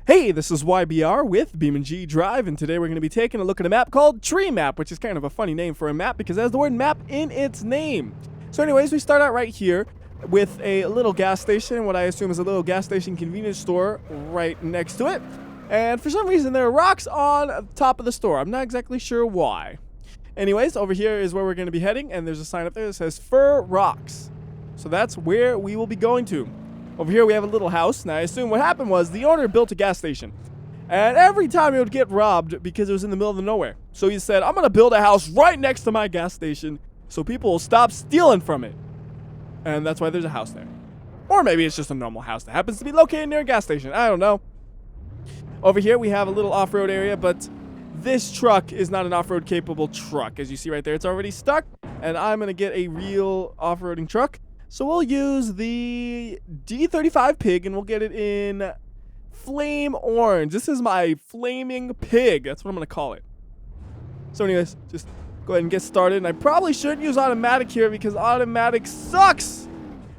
Hey, this is WhyBeAre with BeamNG.drive, and today we're going to be taking a look at a map called Treemap, which is kind of a funny name for a map because it has the word map in its name. So anyways, we start out right here with a little gas station, what I assume is a little gas station convenience store right next to it. And for some reason, there are rocks on top of the store. I'm not exactly sure why. Anyways, over here is where we're going to be heading, and there's a sign up there that says Fur Rocks. So that's where we will be going to. Over here we have a little house. Now I assume what happened was the owner built a gas station. And every time it would get robbed because it was in the middle of nowhere. So he said, I'm going to build a house right next to my gas station so people will stop stealing from it. And that's why there's a house there. Or maybe it's just a normal house that happens to be located near a gas station. I don't know. Over here we have a little off-road area, but this truck is not an off-road capable truck. As you see right there, it's already stuck. And I'm going to get a real off-roading truck. So we'll use the D35 Pig, and we'll get it in flame orange. This is my flaming pig. That's what I'm going to call it. So anyways, just go ahead and get started. And I probably shouldn't use automatic here because automatic sucks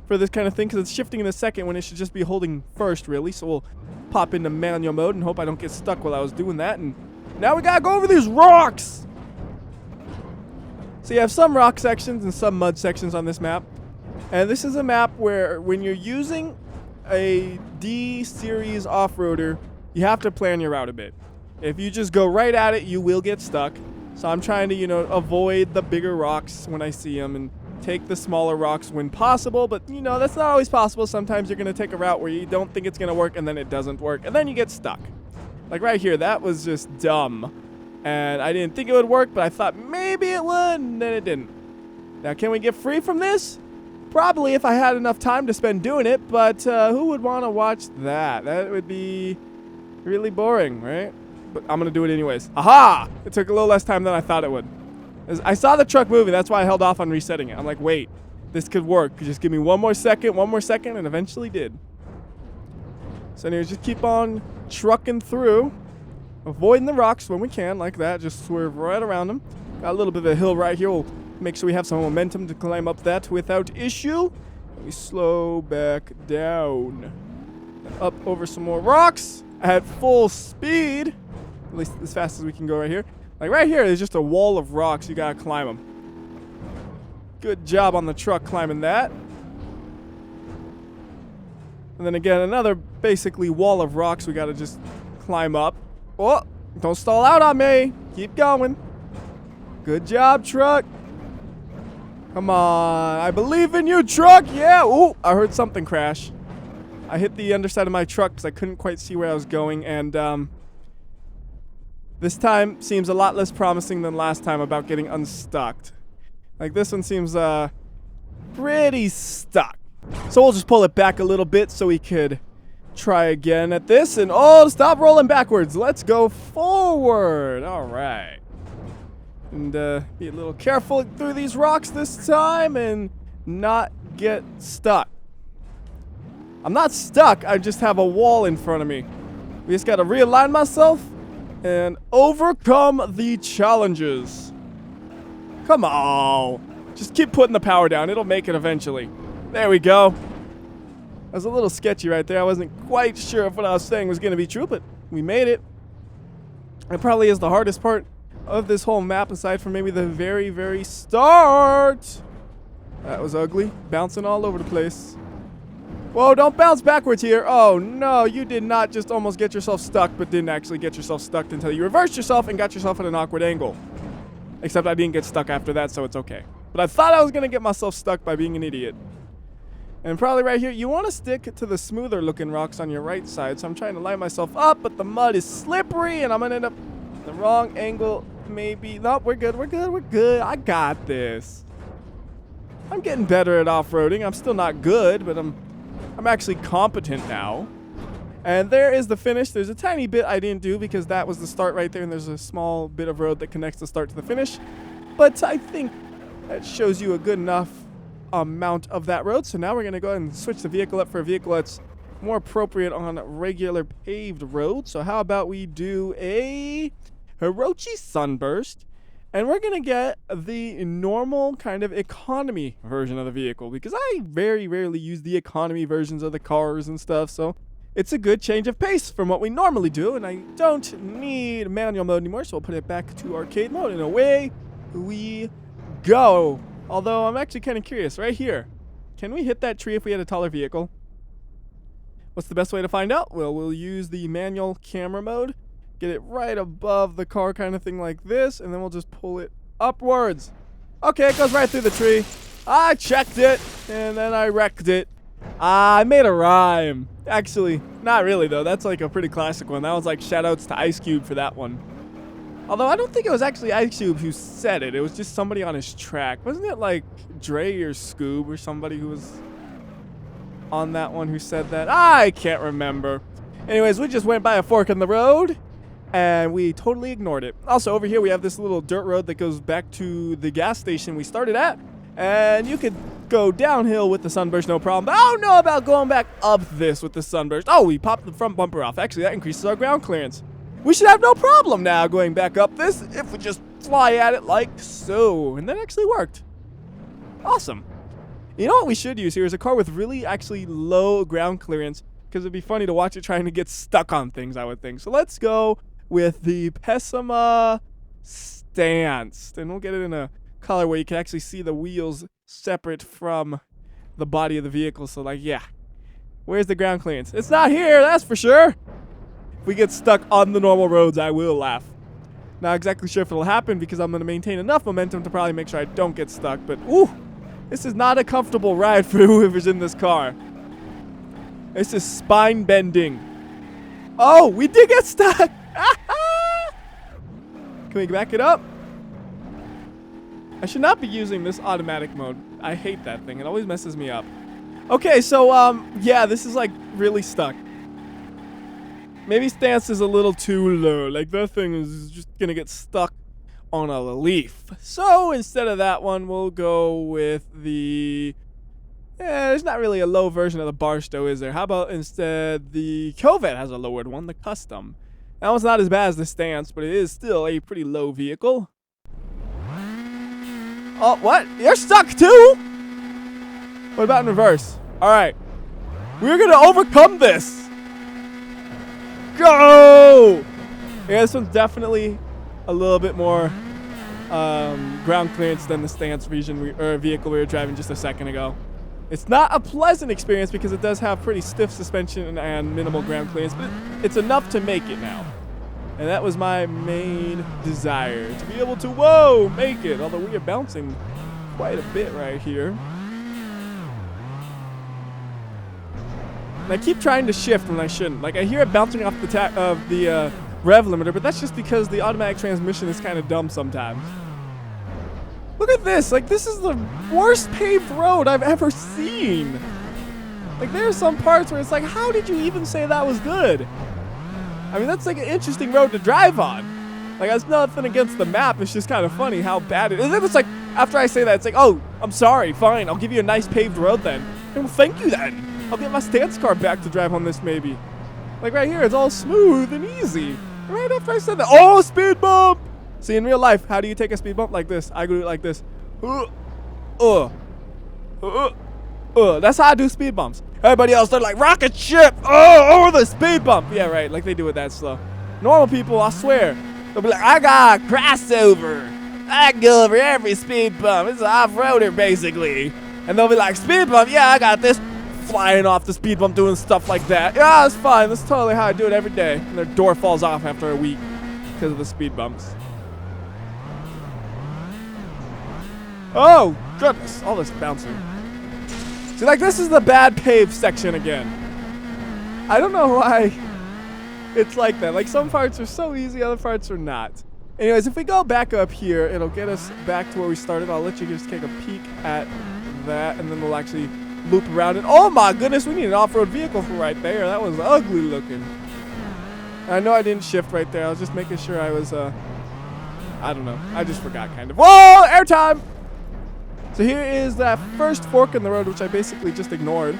for this kind of thing because it's shifting in a second when it should just be holding first, really. So we'll pop into manual mode and hope I don't get stuck while I was doing that. And now we got to go over these rocks. So you have some rock sections and some mud sections on this map. And this is a map where when you're using a D-series off-roader, you have to plan your route a bit. If you just go right at it, you will get stuck. So I'm trying to, avoid the bigger rocks when I see them and take the smaller rocks when possible. But, that's not always possible. Sometimes you're going to take a route where you don't think it's going to work and then it doesn't work. And then you get stuck. Like right here, that was just dumb. And I didn't think it would work, but I thought maybe it would, and then it didn't. Now, can we get free from this? Probably if I had enough time to spend doing it, but who would want to watch that? That would be really boring, right? But I'm going to do it anyways. Aha! It took a little less time than I thought it would. I saw the truck moving. That's why I held off on resetting it. I'm like, wait, this could work. Just give me one more second, and eventually did. So anyways, just keep on trucking through, avoiding the rocks when we can, like that. Just swerve right around them. Got a little bit of a hill right here. We'll make sure we have some momentum to climb up that without issue. Let me slow back down. And up over some more rocks at full speed. At least as fast as we can go right here. Like right here, there's just a wall of rocks. You gotta climb them. Good job on the truck climbing that. And then again, another basically wall of rocks we gotta just climb up. Oh, don't stall out on me. Keep going. Good job, truck. Come on, I believe in you, truck. Yeah. Ooh, I heard something crash. I hit the underside of my truck because I couldn't quite see where I was going, and this time seems a lot less promising than last time about getting unstuck. Like this one seems pretty stuck. So we'll just pull it back a little bit so we could try again at this. And oh, stop rolling backwards. Let's go forward. All right. And be a little careful through these rocks this time and not get stuck. I'm not stuck, I just have a wall in front of me. We just gotta realign myself and overcome the challenges. Come on. Just keep putting the power down. It'll make it eventually. There we go. That was a little sketchy right there. I wasn't quite sure if what I was saying was gonna be true, but we made it. It probably is the hardest part of this whole map aside from maybe the very, very start. That was ugly. Bouncing all over the place. Whoa, don't bounce backwards here. Oh, no, you did not just almost get yourself stuck, but didn't actually get yourself stuck until you reversed yourself and got yourself at an awkward angle. Except I didn't get stuck after that, so it's okay. But I thought I was going to get myself stuck by being an idiot. And probably right here, you want to stick to the smoother looking rocks on your right side. So I'm trying to line myself up, but the mud is slippery, and I'm going to end up the wrong angle. Maybe. Nope, we're good. I got this. I'm getting better at off-roading. I'm still not good, but I'm actually competent now. And there is the finish. There's a tiny bit I didn't do because that was the start right there, and there's a small bit of road that connects the start to the finish. But I think that shows you a good enough amount of that road. So now we're going to go ahead and switch the vehicle up for a vehicle that's more appropriate on regular paved roads. So how about we do a Hiroji Sunburst, and we're going to get the normal kind of economy version of the vehicle because I very rarely use the economy versions of the cars and stuff. So it's a good change of pace from what we normally do, and I don't need manual mode anymore, so we'll put it back to arcade mode, and away we go. Although I'm actually kind of curious, right here, can we hit that tree if we had a taller vehicle? What's the best way to find out? Well, we'll use the manual camera mode, get it right above the car kind of thing like this, and then we'll just pull it upwards. Okay, it goes right through the tree. I checked it, and then I wrecked it. I made a rhyme. Actually, not really though. That's like a pretty classic one. That was like shoutouts to Ice Cube for that one. Although I don't think it was actually Ice Cube who said it. It was just somebody on his track. Wasn't it like Dre or Scoob or somebody who was on that one who said that? I can't remember. Anyways, we just went by a fork in the road and we totally ignored it. Also, over here we have this little dirt road that goes back to the gas station we started at. And you could go downhill with the Sunburst, no problem. But I don't know about going back up this with the Sunburst. Oh, we popped the front bumper off. Actually, that increases our ground clearance. We should have no problem now going back up this if we just fly at it like so. And that actually worked. Awesome. You know what we should use here is a car with really actually low ground clearance, because it'd be funny to watch it trying to get stuck on things, I would think. So let's go with the Pessima Stance. And we'll get it in a color where you can actually see the wheels separate from the body of the vehicle. So like, yeah, where's the ground clearance? It's not here, that's for sure. If we get stuck on the normal roads, I will laugh. Not exactly sure if it'll happen because I'm going to maintain enough momentum to probably make sure I don't get stuck. But ooh, this is not a comfortable ride for whoever's in this car. This is spine bending. Oh, we did get stuck. Can we back it up? I should not be using this automatic mode. I hate that thing. It always messes me up. Okay, so, yeah, this is, like, really stuck. Maybe stance is a little too low. Like, that thing is just gonna get stuck on a leaf. So, instead of that one, we'll go with the... there's not really a low version of the Barstow, is there? How about instead the Corvette has a lowered one, the Custom. That one's not as bad as the stance, but it is still a pretty low vehicle. Oh, what? You're stuck too? What about in reverse? Alright. We're gonna overcome this. Go! Yeah, this one's definitely a little bit more ground clearance than the stance vehicle we were driving just a second ago. It's not a pleasant experience because it does have pretty stiff suspension and minimal ground clearance, but it's enough to make it now. And that was my main desire, to be able to, whoa, make it. Although we are bouncing quite a bit right here. And I keep trying to shift when I shouldn't. Like, I hear it bouncing off the rev limiter, but that's just because the automatic transmission is kind of dumb sometimes. Look at this. Like, this is the worst paved road I've ever seen. Like, there are some parts where it's like, how did you even say that was good? I mean, that's like an interesting road to drive on. Like, that's nothing against the map. It's just kind of funny how bad it is. It's like, after I say that, it's like, oh, I'm sorry, fine. I'll give you a nice paved road then. And well, thank you then. I'll get my stance car back to drive on this maybe. Like right here, it's all smooth and easy. Right after I said that. Oh, speed bump! See, in real life, how do you take a speed bump? Like this. I do it like this. That's how I do speed bumps. Everybody else, they're like, rocket ship! Oh, over the speed bump! Yeah, right, like they do it that slow. Normal people, I swear, they'll be like, I got a crossover. I can go over every speed bump. It's an off-roader, basically. And they'll be like, speed bump? Yeah, I got this. Flying off the speed bump, doing stuff like that. Yeah, it's fine. That's totally how I do it every day. And their door falls off after a week because of the speed bumps. Oh, goodness. All this bouncing. See, like, this is the bad paved section again. I don't know why it's like that. Like, some parts are so easy, other parts are not. Anyways, if we go back up here, it'll get us back to where we started. I'll let you just take a peek at that, and then we'll actually loop around it. Oh my goodness, we need an off-road vehicle for right there. That was ugly looking. I know I didn't shift right there. I was just making sure I was, I don't know. I just forgot kind of. Whoa, airtime! So here is that first fork in the road, which I basically just ignored.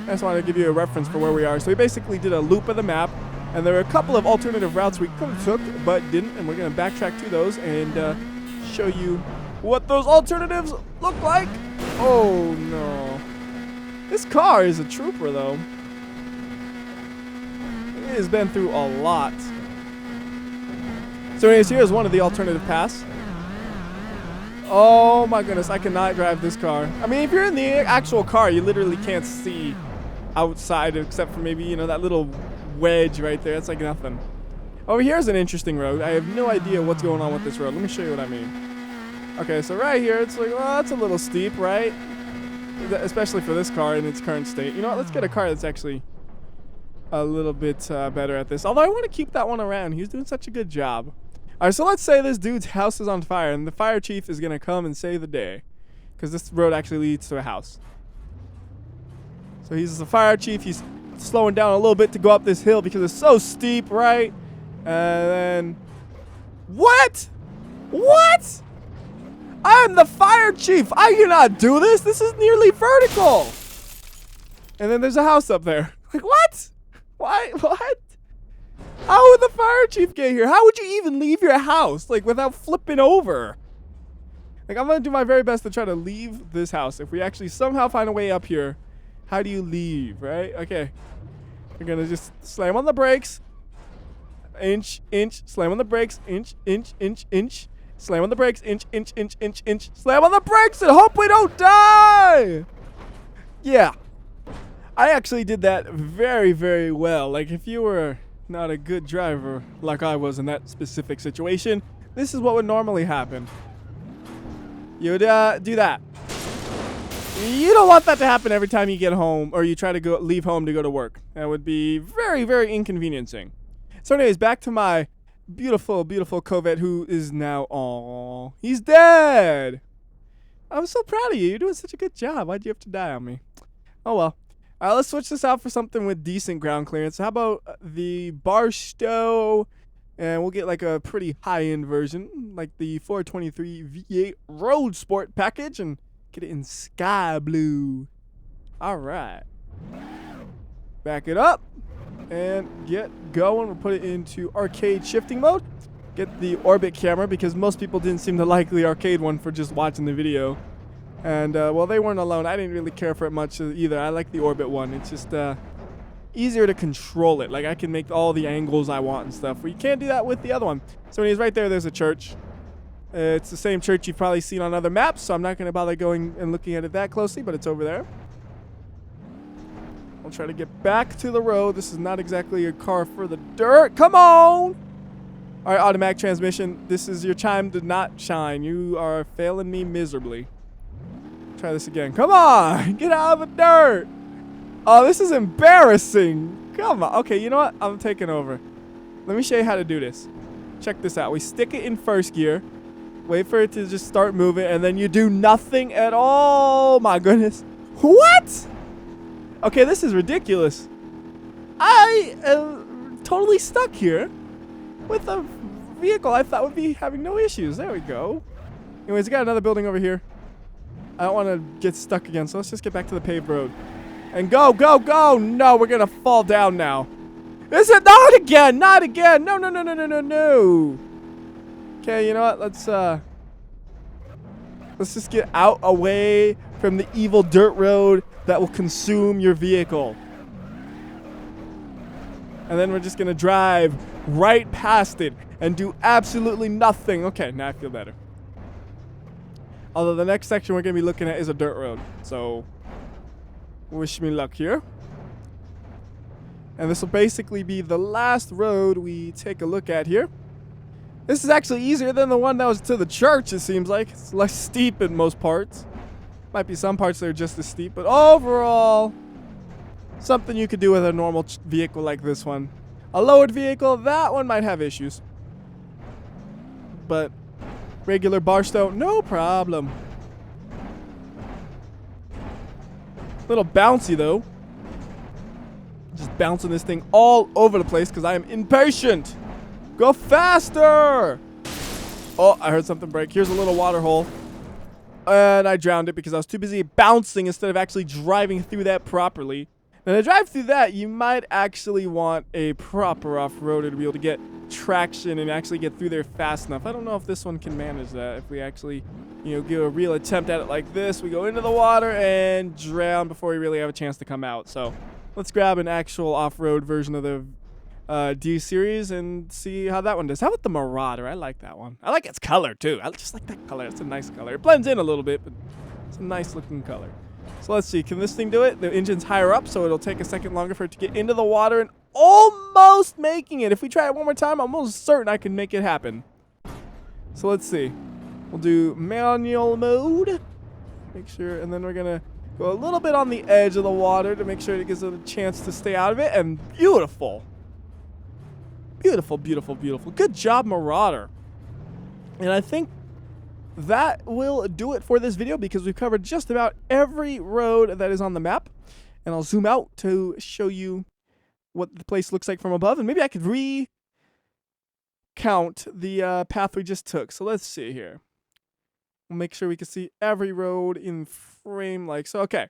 I just wanted to give you a reference for where we are. So we basically did a loop of the map, and there were a couple of alternative routes we could have took, but didn't, and we're going to backtrack to those and show you what those alternatives look like. Oh, no. This car is a trooper, though. has been through a lot. So anyways, here's one of the alternative paths. Oh my goodness, I cannot drive this car. I mean, if you're in the actual car, you literally can't see outside except for maybe, you know, that little wedge right there. It's like nothing. Over here's an interesting road. I have no idea what's going on with this road. Let me show you what I mean. Okay, so right here, it's like, well, that's a little steep, right? Especially for this car in its current state. You know what? Let's get a car that's actually a little bit better at this. Although I want to keep that one around. He's doing such a good job. All right, so let's say this dude's house is on fire, and the fire chief is going to come and save the day. Because this road actually leads to a house. So he's the fire chief. He's slowing down a little bit to go up this hill because it's so steep, right? And then... What? What? I'm the fire chief. I cannot do this. This is nearly vertical. And then there's a house up there. Like, what? Why? What? How would the fire chief get here? How would you even leave your house, like, without flipping over? Like, I'm going to do my very best to try to leave this house. If we actually somehow find a way up here, how do you leave, right? Okay. We're going to just slam on the brakes. Inch, inch. Slam on the brakes. Inch, inch, inch, inch. Slam on the brakes. Inch, inch, inch, inch, inch. Slam on the brakes and hope we don't die! Yeah. I actually did that very, very well. Like, if you were not a good driver like I was in that specific situation, this is what would normally happen. You would do that. You don't want that to happen every time you get home or you try to leave home to go to work. That would be very, very inconveniencing. So anyways, back to my beautiful, beautiful Corvette who is now, aww, he's dead. I'm so proud of you. You're doing such a good job. Why'd you have to die on me? Oh well. Let's switch this out for something with decent ground clearance. How about the Barstow? And we'll get like a pretty high-end version, like the 423 V8 Road Sport package, and get it in sky blue. All right. Back it up and get going. We'll put it into arcade shifting mode. Get the orbit camera because most people didn't seem to like the arcade one for just watching the video. And, well, they weren't alone. I didn't really care for it much either. I like the orbit one. It's just easier to control it. Like, I can make all the angles I want and stuff. Well, you can't do that with the other one. So anyways, right there, there's a church. It's the same church you've probably seen on other maps, so I'm not going to bother going and looking at it that closely, but it's over there. I'll try to get back to the road. This is not exactly a car for the dirt. Come on! All right, automatic transmission. This is your time to not shine. You are failing me miserably. Try this again. Come on! Get out of the dirt! Oh, this is embarrassing. Come on. Okay, you know what? I'm taking over. Let me show you how to do this. Check this out. We stick it in first gear. Wait for it to just start moving, and then you do nothing at all. My goodness. What? Okay, this is ridiculous. I am totally stuck here with a vehicle I thought would be having no issues. There we go. Anyways, I got another building over here. I don't want to get stuck again, so let's just get back to the paved road. And go, go, go! No, we're going to fall down now. Is it? Not again! Not again! No, no, no, no, no, no, no! Okay, you know what? Let's just get out away from the evil dirt road that will consume your vehicle. And then we're just going to drive right past it and do absolutely nothing. Okay, now I feel better. Although the next section we're going to be looking at is a dirt road. So, wish me luck here. And this will basically be the last road we take a look at here. This is actually easier than the one that was to the church, it seems like. It's less steep in most parts. Might be some parts that are just as steep, but overall, something you could do with a normal vehicle like this one. A lowered vehicle, that one might have issues. But regular Barstow, no problem. Little bouncy though. Just bouncing this thing all over the place because I am impatient. Go faster! Oh, I heard something break. Here's a little water hole. And I drowned it because I was too busy bouncing instead of actually driving through that properly. Now, to drive through that, you might actually want a proper off-roader to be able to get traction and actually get through there fast enough. I don't know if this one can manage that. If we actually, you know, give a real attempt at it like this, we go into the water and drown before we really have a chance to come out. So let's grab an actual off-road version of the D series and see how that one does. How about the Marauder? I like that one. I like its color too. I just like that color. It's a nice color. It blends in a little bit, but it's a nice looking color. So let's see. Can this thing do it? The engine's higher up, so it'll take a second longer for it to get into the water, and almost making it. If we try it one more time, I'm almost certain I can make it happen. So let's see. We'll do manual mode. Make sure, and then we're gonna go a little bit on the edge of the water to make sure it gives it a chance to stay out of it. And beautiful. Beautiful, beautiful, beautiful. Good job, Marauder. And I think that will do it for this video because we've covered just about every road that is on the map. And I'll zoom out to show you what the place looks like from above. And maybe I could recount the path we just took. So let's see here. We'll make sure we can see every road in frame like so. Okay.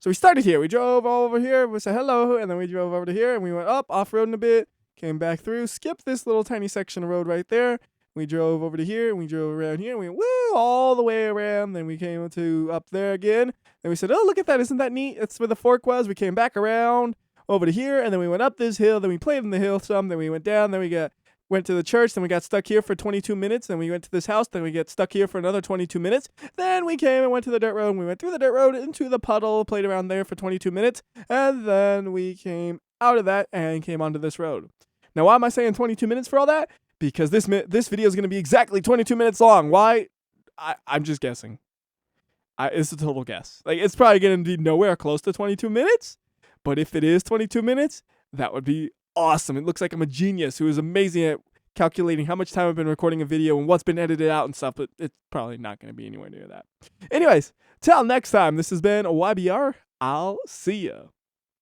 So we started here. We drove over here. We said hello. And then we drove over to here. And we went up, off-roading a bit. Came back through, skipped this little tiny section of road right there. We drove over to here, and we drove around here, and we went woo, all the way around. Then we came to up there again. And we said, oh, look at that. Isn't that neat? That's where the fork was. We came back around over to here, and then we went up this hill. Then we played in the hill some. Then we went down. Then we went to the church. Then we got stuck here for 22 minutes. Then we went to this house. Then we get stuck here for another 22 minutes. Then we came and went to the dirt road. And we went through the dirt road into the puddle, played around there for 22 minutes. And then we came out of that and came onto this road. Now, why am I saying 22 minutes for all that? Because this video is going to be exactly 22 minutes long. Why? I'm just guessing. It's a total guess. Like, it's probably going to be nowhere close to 22 minutes. But if it is 22 minutes, that would be awesome. It looks like I'm a genius who is amazing at calculating how much time I've been recording a video and what's been edited out and stuff. But it's probably not going to be anywhere near that. Anyways, till next time, this has been WhyBeAre. I'll see ya.